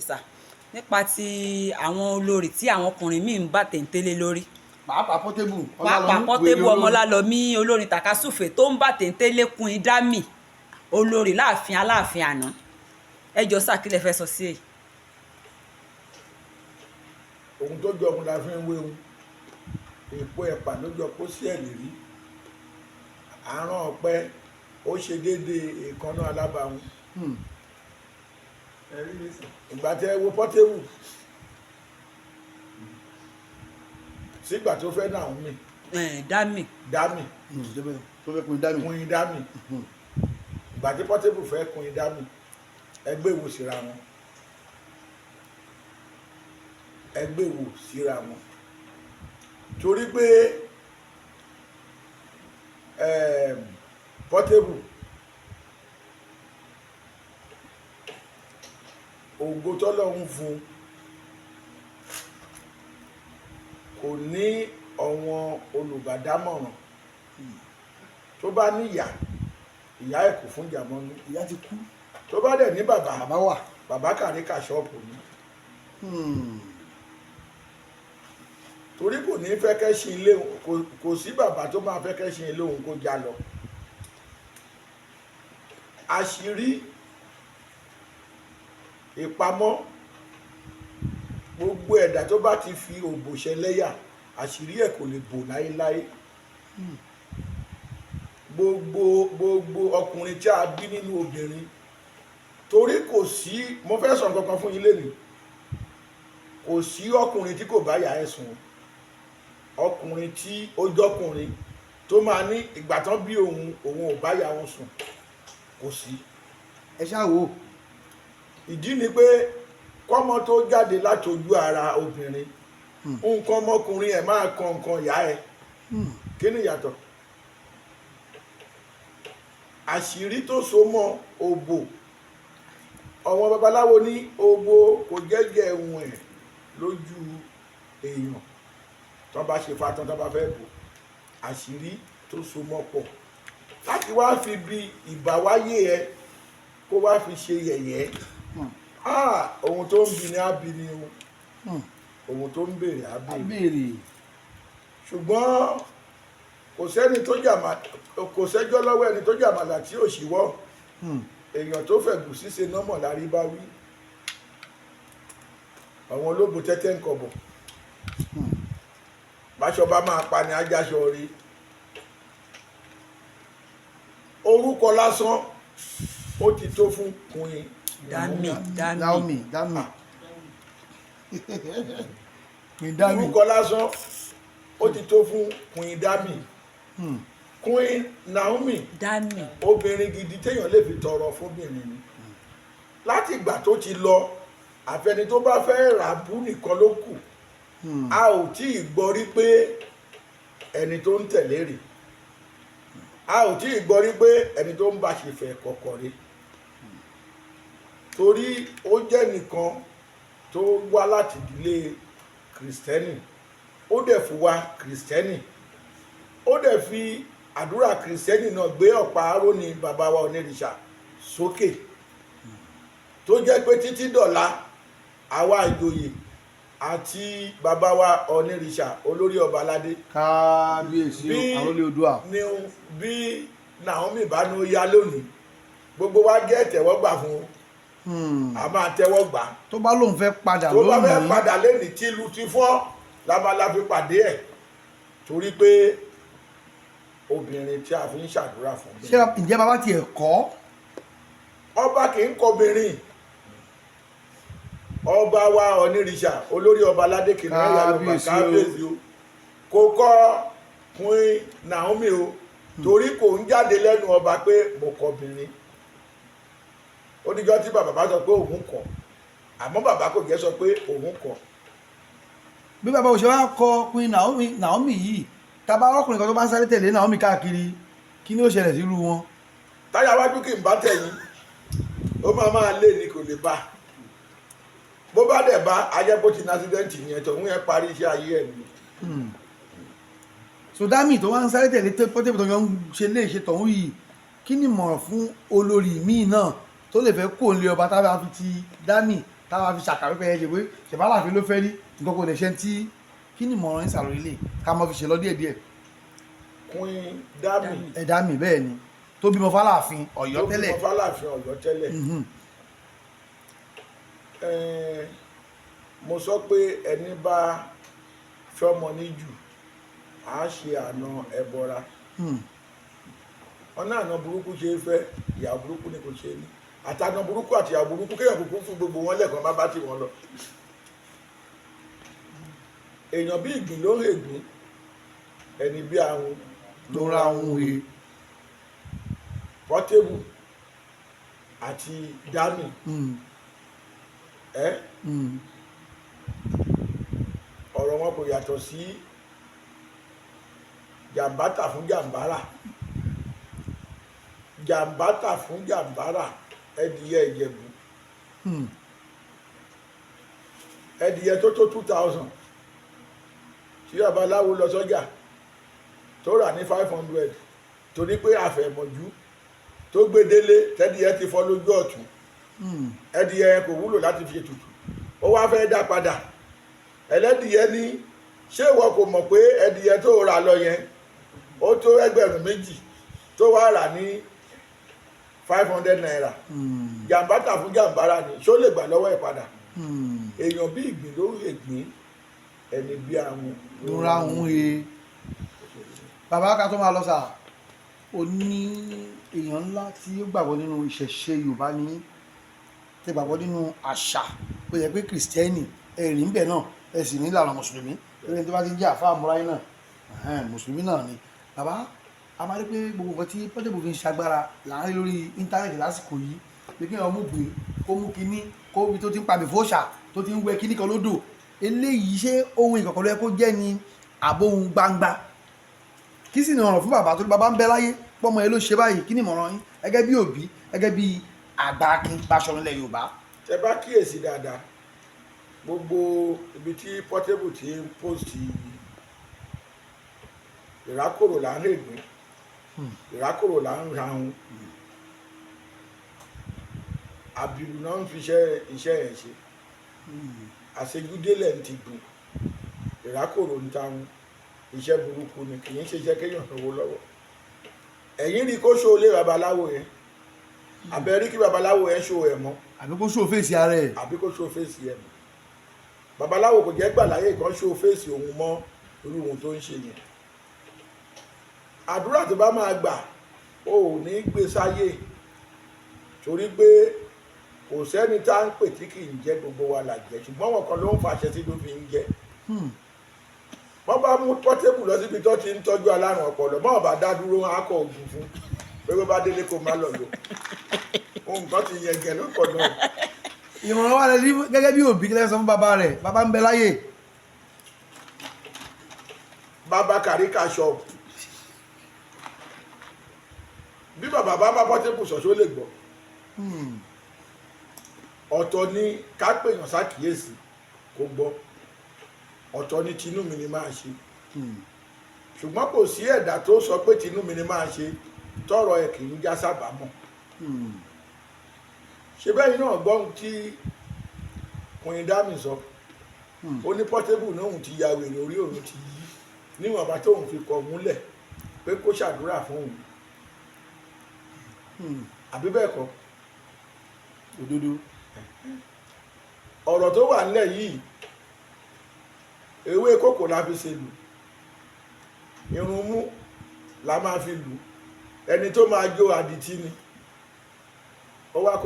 Sà, nípa ti àwọn olórí tí àwọn ọkùnrin míì ń bà téńté lórí. pàápàá Portable pàápàá Portable Ọmọlálọmí olórin tàkasúfèé tó ń bà téńté lékún Ìdámì olórí láàfin Aláàfin àná. Ẹ jọ̀ọ́ sà, kí lẹ fẹ́ sọ sí èyí? ohun tó jọ ohun la fi ń wé ohun èpo ẹ̀pà ló jọ kó sí ẹ̀lérí àárọ̀ ọ̀pẹ ó ṣe déédéé èèkánná alábàáhùn. ìgbà tí ẹ wo Portable sígbà tó fẹ́ Naomi Dámì tó fẹ́ kun Dámì kun Dámì ìgbà tí Portable fẹ́ kun Dámì ẹgbẹ́ ìwò síra wọn ẹgbẹ́ ìwò síra wọn torí pé Portable ògo tọ́lọ́run fún kò ní ọ̀wọ́n olùbádámọ̀ràn tó bá ní ìyá ẹ̀ kò fún jàmọ́nú ìyá ti kú tó bá dẹ̀ ní bàbá wà bàbá kàríkà ṣọ́ọ̀pù ni torí kò ní fẹ́ kẹ́sìn ilé kò sí bàbá tó máa fẹ́ kẹ́sìn ilé òun kó já lọ àṣírí ìpamọ́ gbogbo ẹ̀dá tó bá ti fi òbò ṣẹlẹ́yà àṣírí ẹ̀ kò lè bò láéláé gbogbo ọkùnrin tí a bí nínú obìnrin torí kò sí mo fẹ́ sọ nǹkan kan fún yín lénìí kò sí ọkùnrin tí kò bá yà ẹ̀ sùn ọkùnrin tí ó jọkùnrin tó máa ní ìgbà tán bí òun ò bá yà wọn sùn kò sí. ẹ ṣáà wò. ìdí ni pé kọ́mọ tó jáde láti ojú ara obìnrin nǹkan ọmọkùnrin ẹ̀ máa kan nǹkan ìyá ẹ̀ kí ni ìyàtọ̀ àṣírí tó so mọ́ òbò àwọn babaláwo ní òbò kò jẹ́jẹ́ ẹ̀hún ẹ̀ lójú èèyàn tó bá ṣe fatán tó bá fẹ́ bò àṣírí tó so mọ́ pọ̀ láti wá fi bí ìbáwáyé ẹ kó wá fi ṣe yẹ̀yẹ́ ohun tó ń bi ni á bi ni ohun tó ń béèrè á béèrè ṣùgbọ́n kò sẹ́jọ́ lọ́wọ́ ẹni tó jàmàlà tí ò ṣíwọ́ èèyàn tó fẹ̀gù ṣíṣe nọ́mọ̀ lárí bá wí àwọn ológun tẹ́tẹ́ ń kọ̀bọ̀ báṣọ bá máa pa ni ajáṣọ rí orúkọ lásán ó ti tó fún Queen Naomi orúkọ lásán ó ti tó fún Queen Dámì Queen Naomi obìnrin gidi téèyàn lè fi tọrọ fóbìnrin ni láti ìgbà tó ti lọ àfẹni tó bá fẹ́ rà bú nìkan ló kù a ò tí ì gbọ́ rí pé ẹni tó ń tẹ̀lé rè a ò tí ì gbọ́ rí pé ẹni tó ń bá ṣe fẹ́ kọ̀kọ̀ rè torí ó jẹ́ nìkan tó wá láti ìdílé kìrìsìtẹ́nì ó dẹ̀ fún wa kìrìsìtẹ́nì ó dẹ̀ fi àdúrà kìrìsìtẹ́nì náà gbé ọ̀pá aróni bàbá wa onírìṣà sókè tó jẹ́ pé títí dọ̀la àwa ìjòyè àti bàbá wa onírìṣà olórí ọba aládé kábíyèsí àwọn olè Oòduà bí Naomi bá ní ó yá lónìí gbogbo wa jẹ́ tẹ̀wọ́gbà fún a máa tẹ́wọ́ gbà tó bá lóun fẹ́ padà lónìí tó bá fẹ́ padà lẹ́nìí tí ìlú ti fọ́ la fi pàdé ẹ̀ torí pé obìnrin tí a fi ń ṣàdúrà fún mi. ṣé ǹjẹ́ bàbá tiẹ̀ kọ́. ọba kì í kọbìnrin ọba wa onírìṣà olórí ọba aládé kìnìún ẹ̀yà yorùbá kábíyèsí o kò kọ́ Queen Naomi o torí kò ń jáde lẹ́nu ọba pé mo kọbìnrin ó níjọ́ tí bàbá bá sọ pé òun kọ̀ àmọ́ bàbá kò jẹ́ sọ pé òun kọ̀. bí bàbá òṣèré wa kọ Queen Naomi yìí tábà ọkùnrin kan tó bá ń sáré tẹ̀lé Naomi káàkiri kí ni ó ṣẹlẹ̀ sílùú wọn. táyà wájú kì í bá tẹ̀yìn ó máa lé ní kò lè bá bó bá dẹ̀ bá ajẹ́bó ti ní accident yẹn tọ̀hún yẹn parí iṣẹ́ ayé ẹ̀ ni. so Dámì tó wá ń sáré tẹ̀lé Portable tó yàn ń ṣe lè ṣe tọ̀hún yìí kí ni ìmọ̀ràn fún olórí míì náà tó lè fẹ́ kó lé ọba tábà fi ti Dámì táwa fi ṣàkàwé pé ẹ ṣe pé ṣèbá láàfin ló fẹ́ rí nǹkan kò lè ṣe tí kí ni ìmọ̀ràn yín sàlórí lè ká mọ́ fi ṣe lọ díẹ̀díẹ̀. Queen Dami ẹ̀dá mi bẹ́ẹ̀ ni tó bímọ fáláàfin Ọ̀yọ́ tẹ́lẹ̀. tó bímọ fáláàfin Ọ̀yọ́ tẹ́lẹ̀. Mo sọ pé ẹni bá fẹ́ọmọ níjù á ṣe àna ẹbọra. Ọ̀nà àna burúkú ṣe é fẹ́, ìyá burúkú ni kò ṣe é ní. Àtàna burúkú àti ìyá burúkú kéèyàn kúkú fún gbogbo wọn lẹ́ẹ̀kan má bá tì wọ́n lọ. Èèyàn bí ìgbín ló ń ègbín, ẹni bí ahun ló ra ohun he. Portable àti Dami ọ̀rọ̀ wọn kò yàtọ̀ sí jàǹbátà fún jàǹbárà, jàǹbátà fún jàǹbárà, ẹdìyẹ Ìjẹ̀bú, ẹdìyẹ tó tó 2000 tí babaláwo lọ sọ́jà tó rà ní 500 torí pé àfẹ̀mọ̀jú tó gbé délé tẹ́dìyẹ ti fọ́ lójú ọ̀tún, ẹdìyẹ kò wúlò láti fi ètùtù, ó wá fẹ́ dá padà. Ẹlẹ́dìyẹ ní ṣé ìwọ kò mọ̀ pé ẹdìyẹ tó rà lọ yẹn ó tó 2,000 tó wá rà ní 500 naira. Jàǹbátà fún jàǹbára ni ṣó lè gbà lọ́wọ́ ẹ̀ padà. Èèyàn bí ìgbín ló ń ègbín, ẹni bí àwọn ló ra ohun he. Bàbá ká tó máa lọ sà, ó ní èèyàn ńlá tí ó gbàgbọ́ nínú ìṣẹ̀ṣe Yorùbá ní tí gbàgbọ́ nínú àṣà ó yẹ pé kìrìsìtẹ́nì ẹ̀rí ń bẹ̀ náà ẹ sì ní ìlànà mùsùlùmí lórí tó bá ti ń jẹ́ àfáà àmúráyé náà mùsùlùmí náà ni. Bàbá a máa rí pé gbogbo nǹkan tí Portable fi ń ṣagbára là ń rí lórí íńtánẹ́ẹ̀tì lásìkò yìí pé kí wọ́n mú gbé kó mú kinní kó bí tó ti ń pàmì fóṣà tó ti ń wẹ kinní kan lódò, eléyìí ṣé ohun ìkọ̀kọ̀ ló yẹ kó jẹ́ ni àbóhun gbangba? Kí sì ni ọ̀rọ̀ fún bàbá tó bàbá ń bẹ láyé pọ́mọ ẹ ló ṣe báyìí, kí ni ìmọ̀ràn yín gẹ́gẹ́ bí òbí gẹ́gẹ́ bí àgbà akin Baṣọ̀run ilẹ̀ Yorùbá? tẹ bá kíyèsí dáadáa gbogbo ibi tí Portable ti ń pòsì ìrákòrò là ń règbìn, ìrákòrò là ń rahun, àbìlù náà ń fi iṣẹ́ ẹ̀ ṣe, àṣejúdélẹ̀ ń ti gbìn, ìrákòrò ń tahun, iṣẹ́ burúkú ni kì í ṣe iṣẹ́ kéèyàn lówó lọ́wọ́. Ẹ̀yin rí kó ṣó lé babaláwo yẹn, àbẹ̀ rí kí babaláwo yẹn ṣó ẹ̀ mọ́, àbí kó ṣó fèsì ara ẹ̀, àbí kó ṣó fèsì ẹ̀ mọ́. Babaláwo kò jẹ́ gbà láyé kan ṣó fèsì òun mọ́ irú ohun tó ń ṣe yẹn. Àdúrà tó bá máa gbà ó ò ní gbé sáyé, torí pé kò sẹ́ni tá ń pè tí kì í jẹ́, gbogbo wa là jẹ́, ṣùgbọ́n wọn kan ló ń fàṣẹ tí ló fi ń jẹ́. Wọ́n bá mú Portable lọ síbi tó ti ń tọ́jú alárùn ọpọlọ, bọ́n bá dá dúró akọ ògùn fún pé bó bá délé kó má lọ lò, ohun kan ti yẹn gẹ̀ lọ́pọ̀ náà. ìmọ̀ràn wà lẹ́ni gẹ́gẹ́ bí òbí kí lẹ́sọ̀ fún bàbá rẹ̀, bàbá ń bẹ láyé. Bàbá Kàríkà ṣọ́ọ̀bù, bí bàbá bá Portable sọ̀ṣọ́ lè gbọ́. Ọ̀tọ̀ ni ká pèèyàn ṣàkíyèsí kó gbọ́, ọ̀tọ̀ ni tinú mi ni máa ṣe. Ṣùgbọ́n kò sí ẹ̀dá tó sọ pé tinú mi ni máa ṣe tọrọ ẹ̀ kì í já sábàámọ̀. Ṣé bẹ́ẹ̀ náà gbọ́n tí Queen Dami sọ, ó ní Portable náà òun ti ya wèrè, orí òun ti yí níwọ̀n bá tóun fi kọ̀ múlẹ̀ pé kó ṣàdúrà fún òun, àbí bẹ́ẹ̀ kọ́? Òdodo. Ọ̀rọ̀ tó wà nílẹ̀ yìí ewé kòkó la fi ṣe lù, irun mú la máa fi lù, ẹni tó máa jó adití ni ó wá